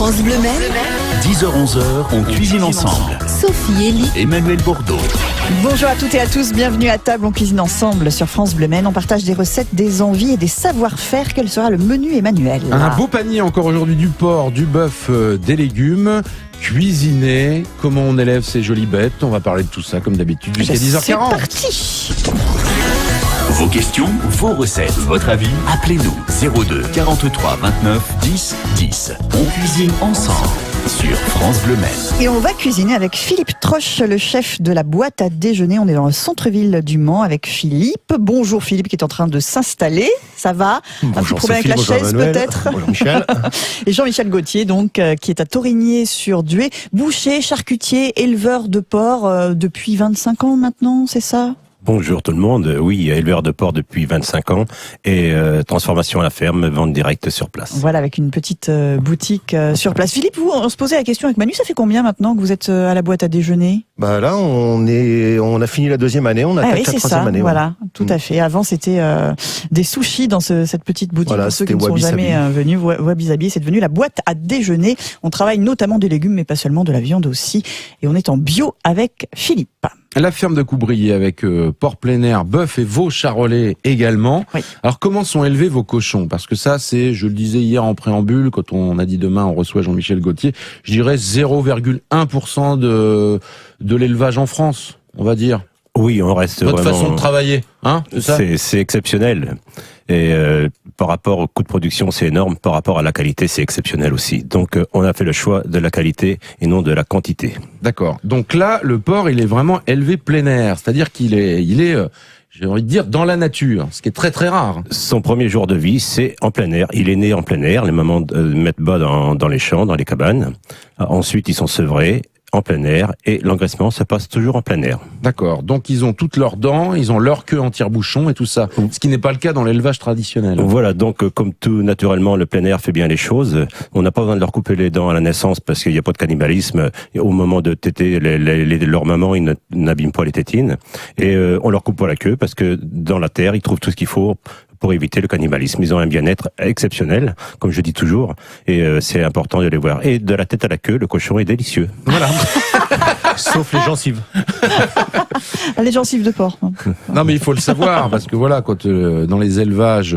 France Bleu Maine, 10h-11h, on cuisine ensemble. Sophie Elie, Emmanuel Bourdeau. Bonjour à toutes et à tous, bienvenue à table, on cuisine ensemble sur France Bleu Maine. On partage des recettes, des envies et des savoir-faire. Quel sera le menu Emmanuel? Un beau panier encore aujourd'hui, du porc, du bœuf, des légumes. Cuisiner, comment on élève ces jolies bêtes. On va parler de tout ça comme d'habitude jusqu'à 10h40. C'est parti. Vos questions, vos recettes, votre avis, appelez-nous 02 43 29 10 10. On cuisine ensemble sur France Bleu Maine. Et on va cuisiner avec Philippe Troche, le chef de la boîte à déjeuner. On est dans le centre-ville du Mans avec Philippe. Bonjour Philippe qui est en train de s'installer. Ça va? Bonjour, un petit problème Sophie, avec la chaise Emmanuel. peut-être? Bonjour Michel. Et Jean-Michel Gauthier donc qui est à Torigné-sur-Dué, boucher, charcutier, éleveur de porc depuis 25 ans maintenant, c'est ça? Bonjour tout le monde. Oui, éleveur de porc depuis 25 ans et transformation à la ferme, vente directe sur place. Voilà, avec une petite boutique sur place. Philippe, vous, on se posait la question avec Manu, ça fait combien maintenant que vous êtes à la boîte à déjeuner? Bah là, on a fini la deuxième année, on attaque oui, la c'est troisième ça, année. voilà, tout à fait. Avant, c'était des sushis dans cette petite boutique. Voilà, pour ceux qui c'était ne sont Wabi jamais Sabi. venus, Wabi Sabi, c'est devenu la boîte à déjeuner. On travaille notamment des légumes, mais pas seulement, de la viande aussi. Et on est en bio avec Philippe. La ferme de Coubry avec porc plein air, bœuf et veau charolais également. Oui. Alors comment sont élevés vos cochons? Parce que ça, c'est, je le disais hier en préambule, quand on a dit demain on reçoit Jean-Michel Gauthier, je dirais 0,1% de l'élevage en France, on va dire. Oui, on reste Votre vraiment... façon de travailler, hein, c'est ça? C'est exceptionnel. Et par rapport au coût de production, c'est énorme. Par rapport à la qualité, c'est exceptionnel aussi. Donc, on a fait le choix de la qualité et non de la quantité. D'accord. Donc là, le porc, il est vraiment élevé plein air, c'est-à-dire qu'il est, j'ai envie de dire, dans la nature, ce qui est très très rare. Son premier jour de vie, c'est en plein air. Il est né en plein air. Les mamans mettent bas dans les champs, dans les cabanes. Ensuite, ils sont sevrés en plein air et l'engraissement se passe toujours en plein air. D'accord. Donc ils ont toutes leurs dents, ils ont leur queue en tire-bouchon et tout ça. Ce qui n'est pas le cas dans l'élevage traditionnel. Voilà, donc comme tout naturellement, le plein air fait bien les choses. On n'a pas besoin de leur couper les dents à la naissance parce qu'il n'y a pas de cannibalisme. Au moment de téter, leur maman, ils n'abîment pas les tétines. Et on leur coupe pas la queue parce que dans la terre, ils trouvent tout ce qu'il faut pour éviter le cannibalisme. Ils ont un bien-être exceptionnel, comme je dis toujours, et c'est important de les voir. Et de la tête à la queue, le cochon est délicieux. Voilà. Sauf les gencives. Les gencives de porc. Non mais il faut le savoir parce que voilà, quand dans les élevages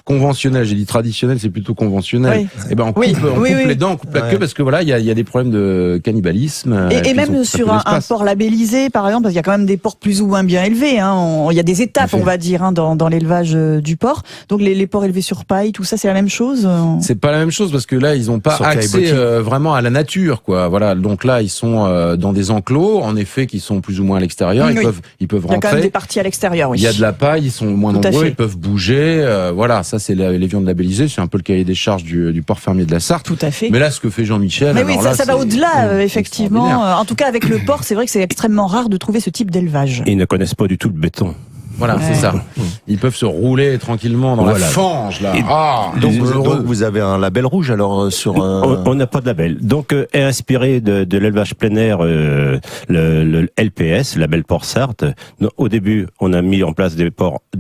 conventionnels, j'ai dit traditionnels, c'est plutôt conventionnel. Oui. Et ben on coupe, les dents, on coupe la queue parce que voilà, il y a des problèmes de cannibalisme. Et même sur un porc labellisé, par exemple, parce qu'il y a quand même des porcs plus ou moins bien élevés. Hein, il y a des étapes, on va dire, hein, dans l'élevage du porc. Donc les porcs élevés sur paille, tout ça, c'est la même chose. C'est pas la même chose parce que là, ils n'ont pas accès vraiment à la nature, quoi. Voilà. Donc là, ils sont dans des enclos, en effet, qui sont plus ou moins à l'extérieur. Oui. Ils peuvent Il y a rentrer. quand même des parties à l'extérieur, oui. Il y a de la paille, ils sont moins Tout à nombreux, fait. ils peuvent bouger. Voilà, ça c'est les viandes labellisées, c'est un peu le cahier des charges du porc fermier de la Sarthe. Tout à fait. Mais là, ce que fait Jean-Michel, Mais alors oui, là, ça va c'est au-delà, effectivement. extraordinaire. En tout cas, avec le porc, c'est vrai que c'est extrêmement rare de trouver ce type d'élevage. Ils ne connaissent pas du tout le béton. Voilà, c'est ça. Ils peuvent se rouler tranquillement dans la fange, là. Donc vous avez un label rouge alors sur On n'a pas de label. Donc, est inspiré de l'élevage plein air, le LPS, label Porc Sarthe. Au début, on a mis en place des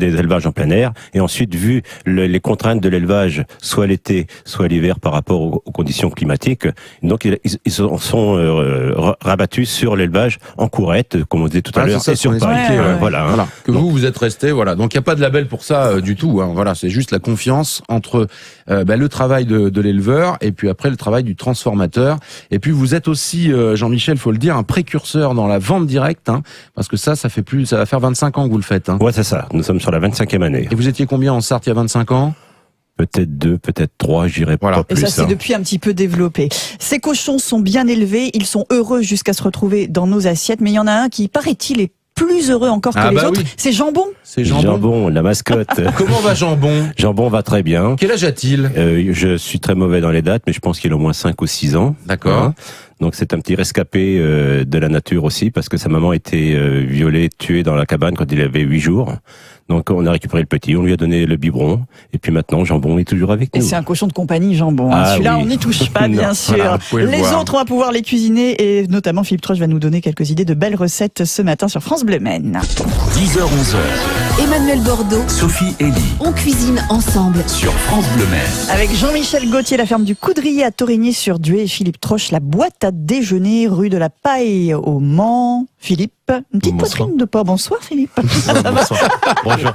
élevages en plein air, et ensuite, vu les contraintes de l'élevage, soit l'été, soit l'hiver, par rapport aux conditions climatiques, donc ils sont rabattus sur l'élevage en courette, comme on disait tout à l'heure, c'est ça, et sur ce qu'on paille. expliquait, ouais. Voilà. Que vous êtes resté, voilà. Donc il n'y a pas de label pour ça du tout. Hein. Voilà, c'est juste la confiance entre le travail de l'éleveur et puis après le travail du transformateur. Et puis vous êtes aussi, Jean-Michel, faut le dire, un précurseur dans la vente directe, hein, parce que ça va faire 25 ans que vous le faites. Hein. Ouais, c'est ça. Nous sommes sur la 25e année. Et vous étiez combien en Sarthe il y a 25 ans? Peut-être 2, peut-être 3, j'irai pas Et plus. ça, c'est depuis un petit peu développé. Ces cochons sont bien élevés, ils sont heureux jusqu'à se retrouver dans nos assiettes, mais il y en a un qui, paraît-il, est plus heureux encore que les autres. Oui. C'est Jambon. C'est Jambon. La mascotte. Comment va Jambon? Jambon va très bien. Quel âge a-t-il? Je suis très mauvais dans les dates, mais je pense qu'il a au moins 5 ou 6 ans. D'accord. Hein. Donc c'est un petit rescapé de la nature aussi, parce que sa maman était violée, tuée dans la cabane quand il avait 8 jours. Donc on a récupéré le petit, on lui a donné le biberon, et puis maintenant Jambon est toujours avec nous. Et c'est un cochon de compagnie, Jambon. Hein. Celui-là, oui. on n'y touche pas, bien Non, sûr. voilà, vous pouvez le Les voir. autres, on va pouvoir les cuisiner, et notamment Philippe Troche va nous donner quelques idées de belles recettes ce matin sur France Bleu Maine. 10h-11h, Emmanuel Bordeaux, Sophie Elie on cuisine ensemble. sur France Bleu Maine. Avec Jean-Michel Gauthier, la ferme du Coudrier à Torigny-sur-Dué, et Philippe Troche, la boîte à déjeuner, rue de la Paille au Mans. Philippe, une petite Bonsoir. poitrine de porc. Bonsoir Philippe. Bonsoir. Bonjour.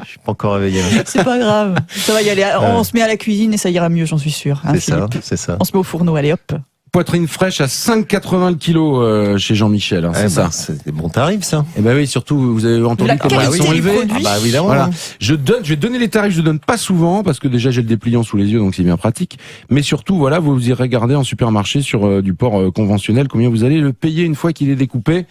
Je suis pas encore réveillé. C'est pas grave. Ça va y aller. On se met à la cuisine et ça ira mieux, j'en suis sûr. Hein, C'est ça, Philippe. c'est ça. On se met au fourneau, allez hop. Poitrine fraîche à 5,80 le kilo chez Jean-Michel, hein, c'est ça. C'est des bons tarifs, ça. Et ben oui, surtout vous avez entendu La comment ils qualité sont du élevés. produit. Ah bah évidemment. Voilà. Je vais donner les tarifs, je donne pas souvent parce que déjà j'ai le dépliant sous les yeux donc c'est bien pratique. Mais surtout voilà, vous irez regarder en supermarché sur du porc conventionnel combien vous allez le payer une fois qu'il est découpé.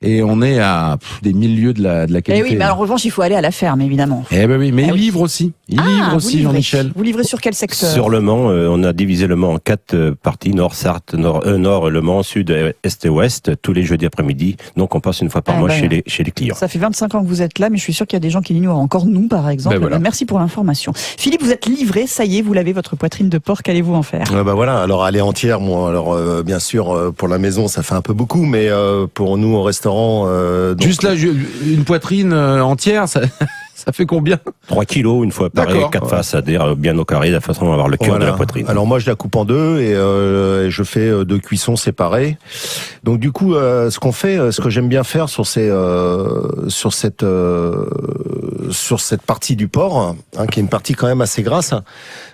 Et on est à des milieux de la Eh qualité. oui, mais alors, en revanche, il faut aller à la ferme, évidemment. Eh ben oui, mais Ah il oui. livre aussi. Il Ah, livre vous aussi, livrez. Jean-Michel. Vous livrez sur quel secteur? Sur Le Mans, on a divisé Le Mans en 4 parties, Nord, Sarthe, Nord, Le Mans, Sud, Est et Ouest, tous les jeudis après-midi. Donc on passe une fois par Ah, mois bah, chez les clients. Ça fait 25 ans que vous êtes là, mais je suis sûr qu'il y a des gens qui l'ignorent. Encore nous, par exemple. Ben voilà. Merci pour l'information. Philippe, vous êtes livré, ça y est, vous l'avez, votre poitrine de porc, qu'allez-vous en faire? Bah voilà, alors elle est entière, moi. Alors bien sûr, pour la maison, ça fait un peu beaucoup, mais pour nous au restaurant, donc, Juste là, une poitrine entière, ça, ça fait combien? 3 kilos, une fois pareil, D'accord. 4 faces, c'est-à-dire bien au carré, de façon à avoir le cœur voilà. de la poitrine. Alors moi, je la coupe en deux et je fais 2 cuissons séparées. Donc du coup, ce qu'on fait, ce que j'aime bien faire sur cette partie du porc, hein, qui est une partie quand même assez grasse,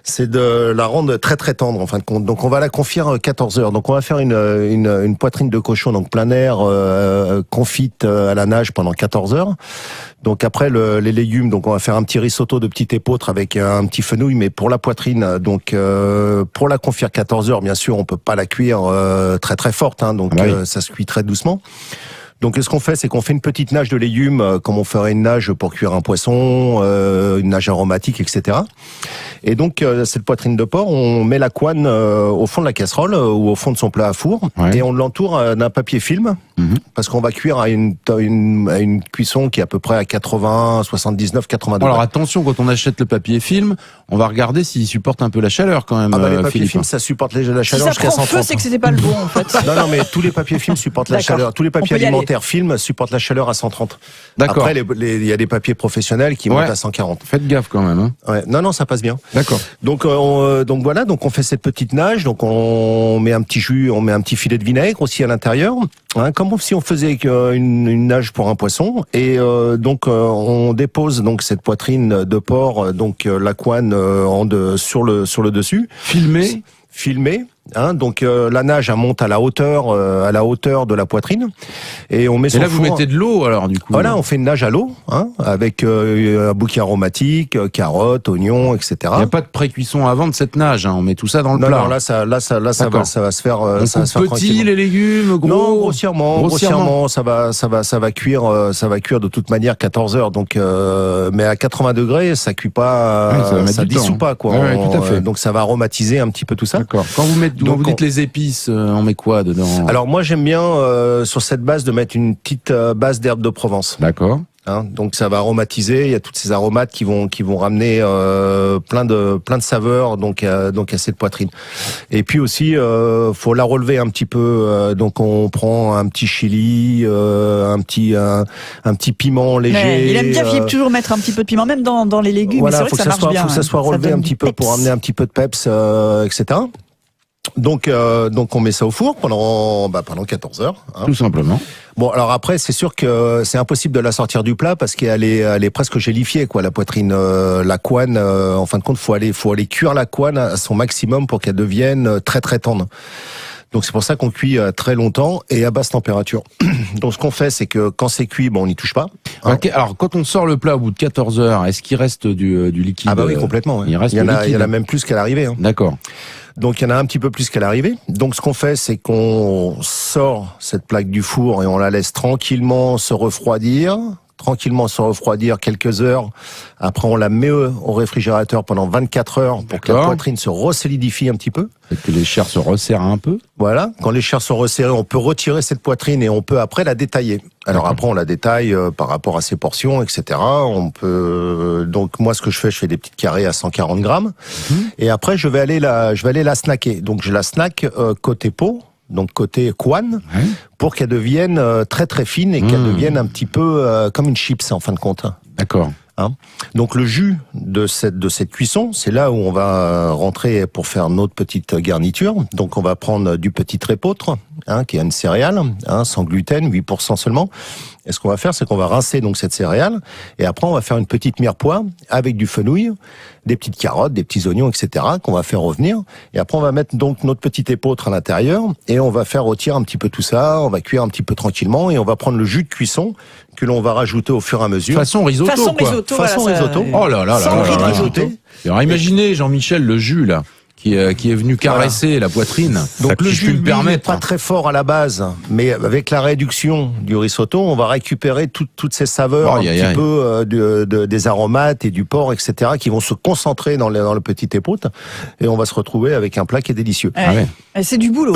c'est de la rendre très très tendre en fin de compte. Donc on va la confire 14 heures. Donc on va faire une poitrine de cochon donc plein air confite à la nage pendant 14 heures. Donc après les légumes, donc on va faire un petit risotto de petite épeautre avec un petit fenouil, mais pour la poitrine, donc pour la confire 14 heures, bien sûr, on peut pas la cuire très très forte, hein, donc Oui. ça se cuit très doucement. Donc ce qu'on fait, c'est qu'on fait une petite nage de légumes, comme on ferait une nage pour cuire un poisson, une nage aromatique, etc. Et donc cette poitrine de porc, on met la couenne au fond de la casserole ou au fond de son plat à four, Ouais. et on l'entoure d'un papier film, parce qu'on va cuire à une cuisson qui est à peu près à 80, 79, 80 degrés. Alors attention, quand on achète le papier film, on va regarder s'il supporte un peu la chaleur quand même, Ah bah les papiers Philippe. films, ça supporte la Si chaleur ça jusqu'à prend 130. feu, c'est que c'était pas le bon, en fait. Non, mais tous les papiers films supportent la D'accord. chaleur. Tous les On peut papiers y aller. alimentaires films supportent la chaleur à 130. D'accord. Après, il y a des papiers professionnels qui Ouais. montent à 140. Faites gaffe quand même. Hein. Ouais. Non, ça passe bien. D'accord. Donc voilà, donc on fait cette petite nage, donc on met un petit jus, on met un petit filet de vinaigre aussi à l'intérieur, hein, comme si on faisait une nage pour un poisson. Et donc on dépose donc cette poitrine de porc, donc la couenne sur le dessus, filmé. Hein, donc la nage elle monte à la hauteur de la poitrine, et on met Et son là, vous four. mettez de l'eau alors du coup. Voilà, on fait une nage à l'eau, hein, avec un bouquet aromatique, carottes, oignons, etc. Il n'y a pas de pré-cuisson avant de cette nage. Hein. On met tout ça dans le Non, plat. non, là, ça va se faire. Donc, Ça va se faire petit, tranquillement. les légumes, gros. Non, grossièrement, ça va cuire de toute manière 14 heures. Donc, mais à 80 degrés, ça cuit pas, Ouais, ça va mettre ça du temps, dissout hein. pas, quoi. Ouais, tout à fait. Donc, ça va aromatiser un petit peu tout ça. D'accord. Quand vous Donc, dites les épices, on met quoi dedans? Alors, moi, j'aime bien, sur cette base, de mettre une petite base d'herbes de Provence. D'accord. Hein, donc ça va aromatiser, il y a toutes ces aromates qui vont ramener plein de saveurs donc à cette poitrine. Et puis aussi faut la relever un petit peu, donc on prend un petit chili, un petit piment léger. Ouais, il aime bien, Philippe, toujours mettre un petit peu de piment, même dans les légumes. Voilà, c'est vrai faut que ça marche bien. faut que ça soit relevé donne un petit du peu pour peps. amener un petit peu de peps, etc. Donc on met ça au four pendant 14 heures. Hein. Tout simplement. Bon, alors après, c'est sûr que c'est impossible de la sortir du plat parce qu'elle est presque gélifiée, quoi. La poitrine, la couenne, en fin de compte, faut aller cuire la couenne à son maximum pour qu'elle devienne très très tendre. Donc c'est pour ça qu'on cuit très longtemps et à basse température. Donc ce qu'on fait, c'est que quand c'est cuit, on n'y touche pas. Hein. Ok, alors quand on sort le plat au bout de 14 heures, est-ce qu'il reste du liquide? Ah bah oui, complètement. Ouais. Il reste il y en liquide. a même plus qu'à l'arrivée. Hein. D'accord. Donc il y en a un petit peu plus qu'à l'arrivée. Donc ce qu'on fait, c'est qu'on sort cette plaque du four et on la laisse tranquillement se refroidir. tranquillement se refroidir quelques heures. Après, on la met au réfrigérateur pendant 24 heures pour que la poitrine se resolidifie un petit peu. Et que les chairs se resserrent un peu. Voilà. Quand les chairs sont resserrées, on peut retirer cette poitrine et on peut après la détailler. Alors après, on la détaille par rapport à ses portions, etc. On peut donc moi, ce que je fais des petites carrés à 140 grammes. Et après, je vais aller la snacker. Donc je la snack côté peau. Donc côté couenne, pour qu'elle devienne très très fine et qu'elle devienne un petit peu comme une chips en fin de compte. D'accord. Donc le jus de cette cuisson, c'est là où on va rentrer pour faire notre petite garniture. Donc on va prendre du petit épeautre, qui est une céréale, sans gluten, 8% seulement. Et ce qu'on va faire, c'est qu'on va rincer donc cette céréale, et après on va faire une petite mirepoix avec du fenouil, des petites carottes, des petits oignons, etc. qu'on va faire revenir. Et après on va mettre donc notre petit épeautre à l'intérieur, et on va faire rôtir un petit peu tout ça, on va cuire un petit peu tranquillement, et on va prendre le jus de cuisson que l'on va rajouter au fur et à mesure. Façon risotto, Façon risotto. Oh là là là là. Alors imaginez, Jean-Michel, le jus là, qui est venu caresser la poitrine. Donc le jus n'est pas très fort à la base, mais avec la réduction du risotto, on va récupérer toutes ces saveurs, un petit peu des aromates et du porc, etc., qui vont se concentrer dans le petit épeautre, et on va se retrouver avec un plat qui est délicieux. C'est du boulot,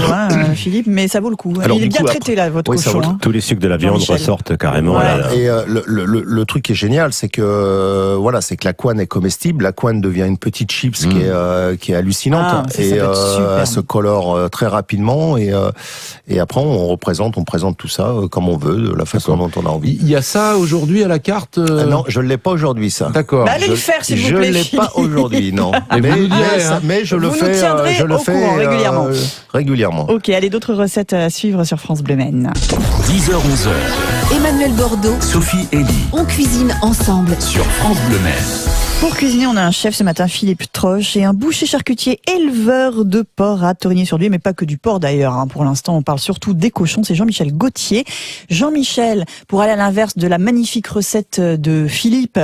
Philippe, mais ça vaut le coup. Alors, il est bien traité là, votre cochon. Tous les sucres de la viande ressortent carrément. Là. Et le truc qui est génial, c'est que c'est que la couenne est comestible. La couenne devient une petite chips qui est hallucinante. Et elle se colore très rapidement, et après on présente tout ça comme on veut, de la façon dont on a envie. Il y a ça aujourd'hui à la carte Non, je ne l'ai pas aujourd'hui, ça. D'accord. Allez le faire, s'il vous plaît. Je ne l'ai pas aujourd'hui, non. Mais je le fais régulièrement. Régulièrement. Ok, allez, d'autres recettes à suivre sur France Bleu Maine. 10h-11h. Emmanuel Bordeaux, Sophie Elie. on cuisine ensemble. Sur France Bleu Maine. Pour cuisiner, on a un chef ce matin, Philippe Troche, et un boucher charcutier éleveur de porc à Torigny-sur-Dieu, mais pas que du porc d'ailleurs. Pour l'instant, on parle surtout des cochons. C'est Jean-Michel Gauthier. Jean-Michel, pour aller à l'inverse de la magnifique recette de Philippe,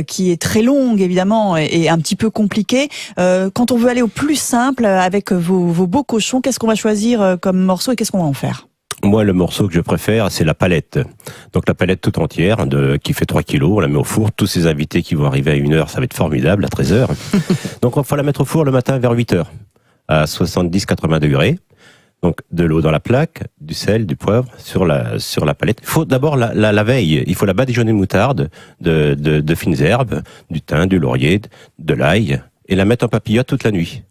qui est très longue évidemment et un petit peu compliquée, quand on veut aller au plus simple avec vos beaux cochons, qu'est-ce qu'on va choisir comme morceau et qu'est-ce qu'on va en faire ? Moi, le morceau que je préfère, c'est la palette. Donc la palette toute entière, qui fait 3 kilos, on la met au four. Tous ces invités qui vont arriver à 1h, ça va être formidable, à 13h. Donc il faut la mettre au four le matin vers 8h, à 70-80 degrés. Donc de l'eau dans la plaque, du sel, du poivre sur la palette. Il faut d'abord la veille, il faut la badigeonner de moutarde, de fines herbes, du thym, du laurier, de l'ail, et la mettre en papillote toute la nuit.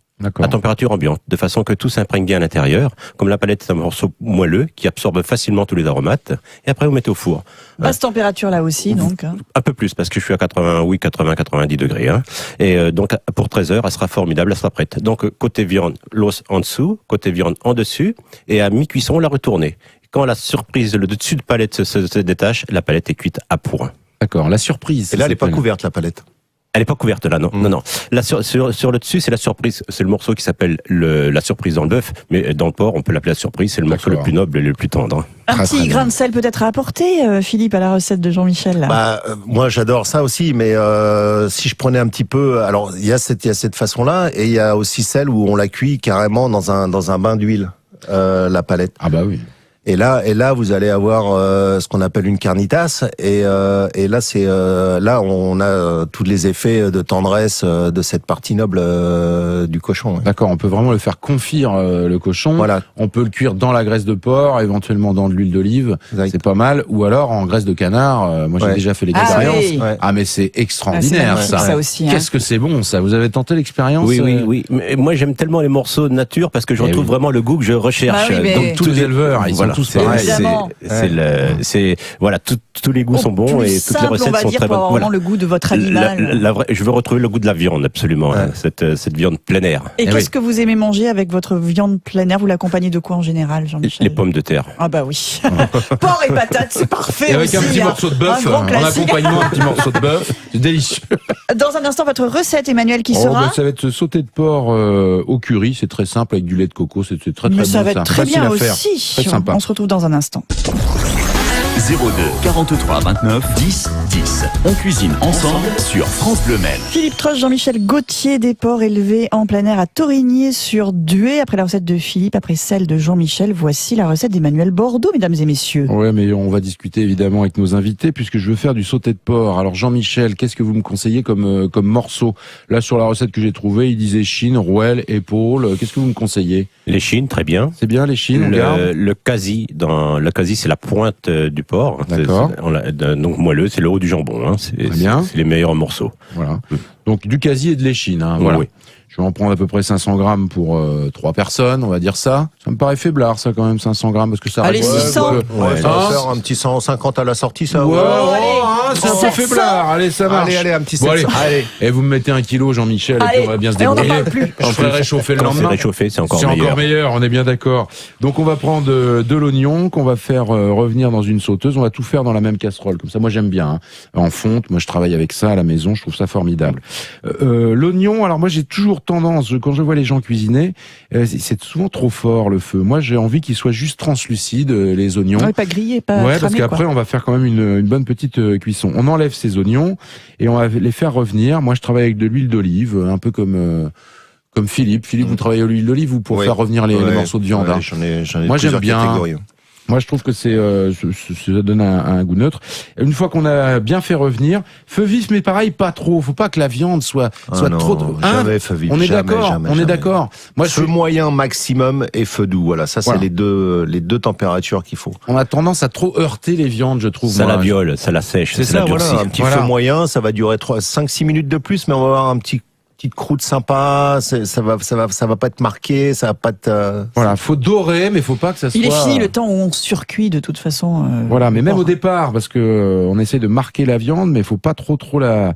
À température ambiante, de façon que tout s'imprègne bien à l'intérieur. Comme la palette, c'est un morceau moelleux qui absorbe facilement tous les aromates. Et après, vous mettez au four. Basse température là aussi, donc. Un peu plus, parce que je suis à 80-90 degrés. Et donc, pour 13 heures, elle sera formidable, elle sera prête. Donc, côté viande, l'os en dessous, côté viande en dessus, et à mi-cuisson, la retourner. Quand la surprise, le dessus de palette se détache, la palette est cuite à point. D'accord, la surprise. Et là, elle n'est pas couverte, la palette. Elle est pas couverte là, non. Non. Là, sur le dessus, c'est la surprise. C'est le morceau qui s'appelle la surprise dans le bœuf, mais dans le porc, on peut l'appeler la surprise. C'est le morceau le plus noble et le plus tendre. Un petit grain de sel peut-être à apporter, Philippe, à la recette de Jean-Michel. Moi, j'adore ça aussi, mais si je prenais un petit peu, alors il y a cette façon-là, et il y a aussi celle où on la cuit carrément dans un bain d'huile, la palette. Ah bah oui. Et là, vous allez avoir ce qu'on appelle une carnitas, et là, là on a tous les effets de tendresse de cette partie noble du cochon. Ouais. D'accord, on peut vraiment le faire confire le cochon. Voilà. On peut le cuire dans la graisse de porc, éventuellement dans de l'huile d'olive. Exact. C'est pas mal. Ou alors en graisse de canard. Moi, j'ai déjà fait l'expérience. Oui. Ah, mais c'est extraordinaire ça aussi. Qu'est-ce que c'est bon ça. Vous avez tenté l'expérience? Oui. Mais moi, j'aime tellement les morceaux de nature parce que je retrouve vraiment le goût que je recherche. Donc tous les éleveurs, ils sont tous pareils. Voilà, tous les goûts sont bons et toutes les recettes sont très bonnes. Vraiment le goût de votre animal. Je veux retrouver le goût de la viande, absolument. Cette viande plein air. Et qu'est-ce que vous aimez manger avec votre viande plein air? Vous l'accompagnez de quoi en général, Jean-Michel? Les pommes de terre. Ah bah oui. Porc et patates, c'est parfait. Et avec un petit morceau de bœuf, en accompagnement, un petit morceau de bœuf, c'est délicieux. Dans un instant, votre recette, Emmanuel, qui sera ça va être sauté de porc au curry. C'est très simple avec du lait de coco. C'est très Mais bon. ça va être très bien aussi. Très sympa. On se retrouve dans un instant. 02 43 29 10 10. On cuisine ensemble sur France Bleu Maine. Philippe Troche, Jean-Michel Gauthier, des porcs élevés en plein air à Torigny-sur-Dué. Après la recette de Philippe, après celle de Jean-Michel, voici la recette d'Emmanuel Bordeaux, mesdames et messieurs. Ouais, mais on va discuter évidemment avec nos invités puisque je veux faire du sauté de porc. Alors Jean-Michel, qu'est-ce que vous me conseillez comme morceau? Là, sur la recette que j'ai trouvée, il disait chine, rouelle, épaule. Qu'est-ce que vous me conseillez? Les chines, très bien. C'est bien les chines, on garde. Le quasi, c'est la pointe du porc. D'accord. Donc moelleux, c'est le haut du jambon. Hein. Très bien. C'est les meilleurs morceaux. Voilà. Donc du quasi et de l'échine. Hein, voilà. Oui. Je vais en prendre à peu près 500 grammes pour 3 personnes, on va dire ça. Ça me paraît faiblard, ça, quand même, 500 grammes, parce que ça... Allez, 600. Ouais, ça va faire un petit 150 à la sortie, ça. Ouais, allez. c'est un peu 700. faiblard. Allez, ça marche. Allez, un petit Bon, 700. Allez. Et vous me mettez 1 kilo, Jean-Michel, et puis Allez. on va bien se Et on n'en débrouiller. parle plus. Je ferai réchauffer le Quand c'est lendemain. réchauffé, c'est encore C'est meilleur. encore meilleur, on est bien d'accord. Donc on va prendre de l'oignon qu'on va faire revenir dans une sauteuse. On va tout faire dans la même casserole. Comme ça, moi j'aime bien. Hein. En fonte, moi je travaille avec ça à la maison, je trouve ça formidable. L'oignon, alors moi j'ai toujours tendance, quand je vois les gens cuisiner, c'est souvent trop fort le feu. Moi j'ai envie qu'il soit juste translucide, les oignons. Ouais, pas grillé, pas Ouais, cramé, parce qu'après quoi. on va faire quand même une bonne petite cuisson. On enlève ces oignons et on va les faire revenir. Moi je travaille avec de l'huile d'olive, un peu comme Philippe. Philippe, vous travaillez à l'huile d'olive ou pour Oui. faire revenir les morceaux de viande. Ouais, Hein. j'en ai Moi, j'aime plusieurs bien. catégories. Moi, je trouve que ça donne un goût neutre. Une fois qu'on a bien fait revenir, feu vif, mais pareil, pas trop. Faut pas que la viande soit non, trop. Hein, jamais feu vif. on est jamais, d'accord. jamais, On est jamais. d'accord. Moi, Feu moyen maximum et feu doux. Voilà, ça c'est Voilà. les deux températures qu'il faut. on a tendance à trop heurter les viandes, je trouve. Ça moi. la viole, ça la sèche, C'est ça ça, la durcit. voilà. Un petit Voilà. feu moyen, ça va durer 5-6 minutes de plus, mais on va avoir petite croûte sympa. Ça va pas être marqué, ça va pas être. Voilà, faut dorer, mais faut pas que ça soit. Il est fini le temps où on surcuit de toute façon. Voilà, mais même porc. au départ, parce que on essaie de marquer la viande, mais faut pas trop la.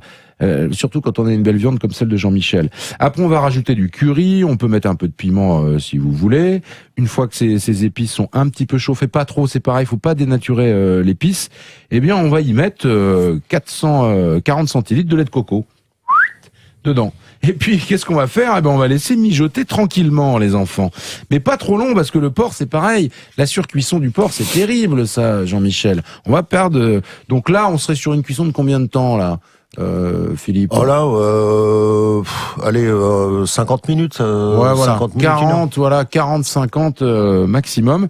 Surtout quand on a une belle viande comme celle de Jean-Michel. Après, on va rajouter du curry, on peut mettre un peu de piment si vous voulez. Une fois que ces épices sont un petit peu chauffées, pas trop, c'est pareil, faut pas dénaturer l'épice. Eh bien, on va y mettre 440 centilitres de lait de coco dedans. Et puis, qu'est-ce qu'on va faire? Eh ben, on va laisser mijoter tranquillement, les enfants. Mais pas trop long, parce que le porc, c'est pareil. La surcuisson du porc, c'est terrible, ça, Jean-Michel. On va perdre... Donc là, on serait sur une cuisson de combien de temps, là, Philippe? Oh là, allez, 50 minutes. Ouais, voilà. 50 minutes, 40, voilà, 40, 50 maximum.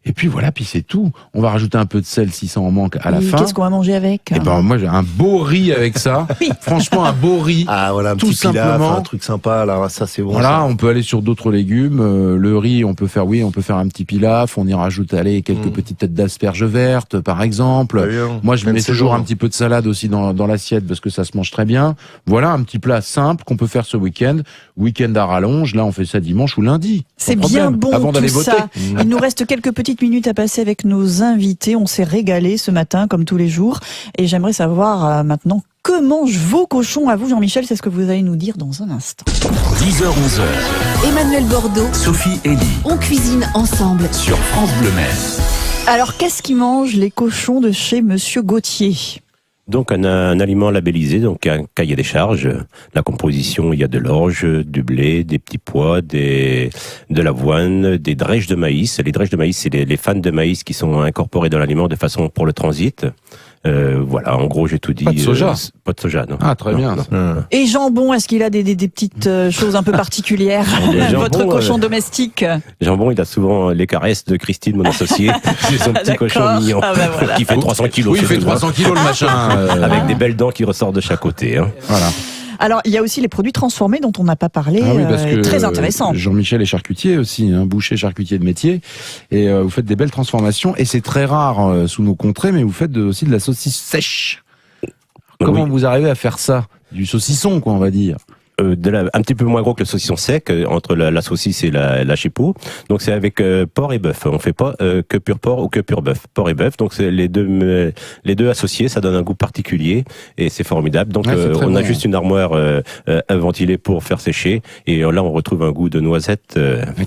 Et puis voilà, puis c'est tout. On va rajouter un peu de sel si ça en manque à la Et fin. Qu'est-ce qu'on va manger avec? Et ben moi j'ai un beau riz avec ça. Oui. Franchement un beau riz. Ah voilà, un Tout petit pilaf, simplement. un truc sympa. Là, ça c'est bon. Voilà, ça. on peut aller sur d'autres légumes. Le riz, on peut faire un petit pilaf. On y rajoute quelques petites têtes d'asperges vertes, par exemple. Très bien. Moi, je Pleine mets toujours saison. un petit peu de salade aussi dans l'assiette parce que ça se mange très bien. Voilà un petit plat simple qu'on peut faire ce week-end. Week-end à rallonge. Là, on fait ça dimanche ou lundi. C'est Sans bien problème, bon avant d'aller tout voter. ça. Il nous reste quelques petites minutes à passer avec nos invités. On s'est régalé ce matin, comme tous les jours. Et j'aimerais savoir maintenant que mangent vos cochons à vous, Jean-Michel. C'est ce que vous allez nous dire dans un instant. 10h, 11h. Emmanuel Bordeaux, Sophie Elie on cuisine ensemble. sur France Bleu Maine. Alors, qu'est-ce qui mangent les cochons de chez Monsieur Gauthier? Donc un aliment labellisé, donc un cahier des charges. La composition, il y a de l'orge, du blé, des petits pois, de l'avoine, des drèches de maïs. Les drèches de maïs, c'est les fans de maïs qui sont incorporés dans l'aliment de façon pour le transit. Voilà, en gros, j'ai tout dit. Pas de soja. Pas de soja, non. Ah, très Non, bien. non. Et jambon, est-ce qu'il a des petites choses un peu particulières? Le jambon, Votre cochon domestique? Jambon, il a souvent les caresses de Christine, mon associée. C'est son petit D'accord. cochon mignon. Ah ben voilà. Qui fait 300 kilos. Oui, il fait surtout, hein. 300 kilos le machin. Avec des belles dents qui ressortent de chaque côté. Hein. Voilà. Alors, il y a aussi les produits transformés dont on n'a pas parlé, Ah oui, parce que très intéressant. Jean-Michel est charcutier aussi, boucher, charcutier de métier, et vous faites des belles transformations. Et c'est très rare sous nos contrées, mais vous faites aussi de la saucisse sèche. Comment Oui. vous arrivez à faire ça? Du saucisson, quoi, on va dire. Un petit peu moins gros que le saucisson sec, entre la saucisse et la chipot. Donc c'est avec porc et bœuf. On fait pas que pur porc ou que pur bœuf. Porc et bœuf. Donc c'est les deux associés, ça donne un goût particulier et c'est formidable. Donc Ouais, c'est très on a bon. juste une armoire ventilée pour faire sécher et là on retrouve un goût de noisette.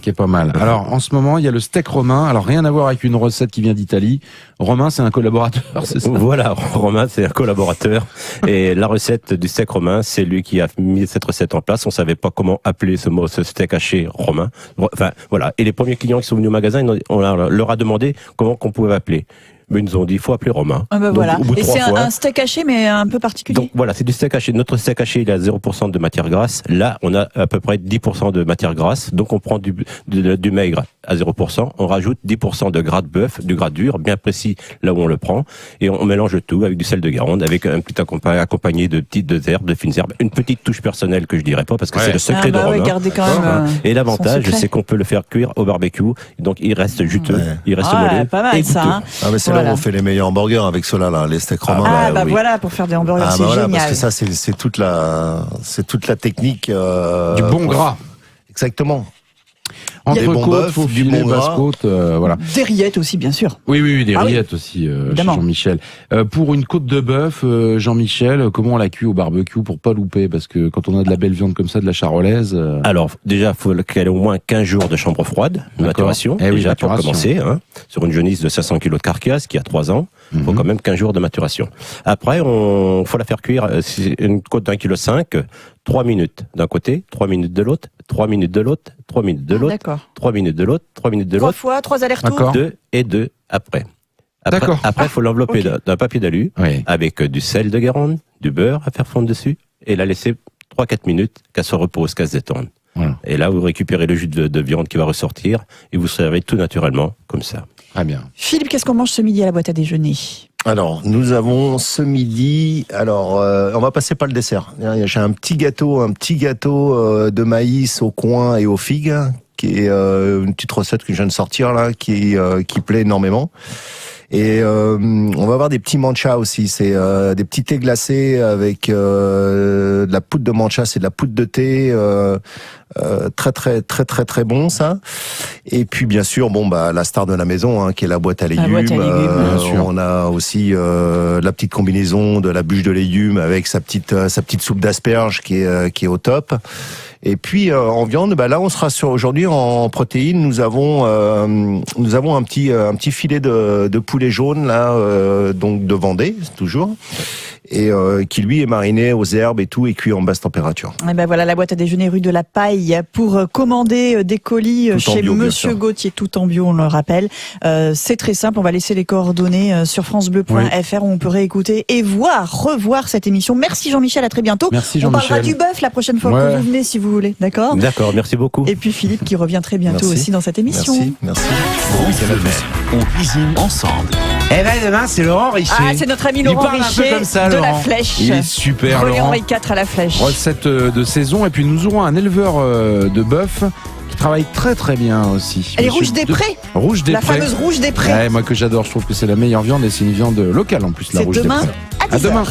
Qui est pas mal. Alors, en ce moment, il y a le steak romain. Alors, rien à voir avec une recette qui vient d'Italie. Romain, c'est un collaborateur, c'est ça? Voilà, Romain, c'est un collaborateur. Et la recette du steak romain, c'est lui qui a mis cette recette en place. On savait pas comment appeler ce steak haché romain. Enfin, voilà. Et les premiers clients qui sont venus au magasin, on leur a demandé comment qu'on pouvait appeler. Mais ils nous ont dit, il faut appeler Romain. Ah bah Donc, voilà. au bout de Et 3 c'est fois, un steak haché, mais un peu particulier. donc voilà, c'est du steak haché. Notre steak haché, il a 0% de matière grasse. Là, on a à peu près 10% de matière grasse. Donc on prend du maigre à 0%. On rajoute 10% de gras de bœuf, du gras dur, bien précis là où on le prend. Et on mélange le tout avec du sel de Guérande, avec un petit accompagné de petites herbes, de fines herbes. Une petite touche personnelle que je dirais pas, parce que c'est le secret de ouais, Romain. gardez quand même. Et l'avantage, secret. c'est qu'on peut le faire cuire au barbecue. Donc il reste juteux, il reste mollet. Pas mal et ça. goûteux. Hein. Ah mais c'est là où on fait les meilleurs hamburgers avec cela là, les steaks romains. Ah bah oui. voilà, pour faire des hamburgers, Ah c'est bah voilà, génial. parce que ça c'est toute la technique Du bon gras. Exactement. Entre Des bons côtes, bœufs, faux du filet, bon gras. basse-côte, voilà. Des rillettes aussi, bien sûr. Oui, des Ah oui. rillettes aussi, Évidemment. Jean-Michel. Pour une côte de bœuf, Jean-Michel, comment on la cuit au barbecue pour pas louper? Parce que quand on a de la belle viande comme ça, de la charolaise... Alors, déjà, il faut qu'elle ait au moins 15 jours de chambre froide, de D'accord. maturation, Eh oui, déjà, pour maturation. commencer, hein, sur une jaunisse de 500 kg de carcasse, qui a 3 ans. Il faut Mhm. quand même 15 jours de maturation. Après, faut la faire cuire, c'est une côte d'1,5 kg, 3 minutes d'un côté, 3 minutes de l'autre, 3 minutes de l'autre, 3 minutes de l'autre, D'accord. 3 minutes de l'autre, 3 minutes de 3 l'autre, fois, 3 allers-retours. D'accord. 2 et 2 après. D'accord. Après, il faut l'envelopper ok. d'un papier d'alu, Oui. avec du sel de Guérande, du beurre à faire fondre dessus, et la laisser 3-4 minutes qu'elle se repose, qu'elle se détende. Voilà. Et là, vous récupérez le jus de viande qui va ressortir, et vous servez tout naturellement, comme ça. Très bien. Philippe, qu'est-ce qu'on mange ce midi à la boîte à déjeuner? Alors, nous avons ce midi. Alors, on va passer par le dessert. J'ai un petit gâteau de maïs au coin et aux figues, qui est une petite recette que je viens de sortir là, qui plaît énormément. Et on va avoir des petits manchas aussi. C'est des petits thés glacés avec de la poudre de mancha, c'est de la poudre de thé. Très bon ça. Et puis bien sûr la star de la maison qui est la boîte à légumes. boîte à légumes, bien sûr. On a aussi la petite combinaison de la bûche de légumes avec sa petite soupe d'asperges qui est au top. Et puis en viande, là on sera sur aujourd'hui en protéines. Nous avons un petit filet de poulet jaune là, donc de Vendée toujours, et qui lui est mariné aux herbes et tout et cuit en basse température. Et ben voilà, la boîte à déjeuner rue de la Paille pour commander des colis Tout en chez bio, bien Monsieur sûr. Gauthier, tout en bio, on le rappelle. C'est très simple, on va laisser les coordonnées sur francebleu.fr où on peut réécouter et revoir cette émission. Merci Jean-Michel, à très bientôt. Merci On parlera Jean-Michel. du bœuf la prochaine fois Ouais. que vous venez si vous voulez, d'accord? D'accord, merci beaucoup. Et puis Philippe qui revient très bientôt Merci. aussi dans cette émission. Merci. France Bleu, on cuisine ensemble. Eh ben demain, c'est Laurent Richer. Ah, c'est notre ami Il Laurent parle un peu Richer comme ça, de Laurent. la Flèche. Il est super, Relais Laurent. Henri IV à la Flèche. Recette de saison. Et puis nous aurons un éleveur de bœuf qui travaille très très bien aussi. Elle est Monsieur Rouge des Prés, Rouge des la Prés. fameuse Rouge des Prés. Ouais, moi que j'adore, je trouve que c'est la meilleure viande et c'est une viande locale en plus, la C'est Rouge des demain Prés. à À 10h. demain.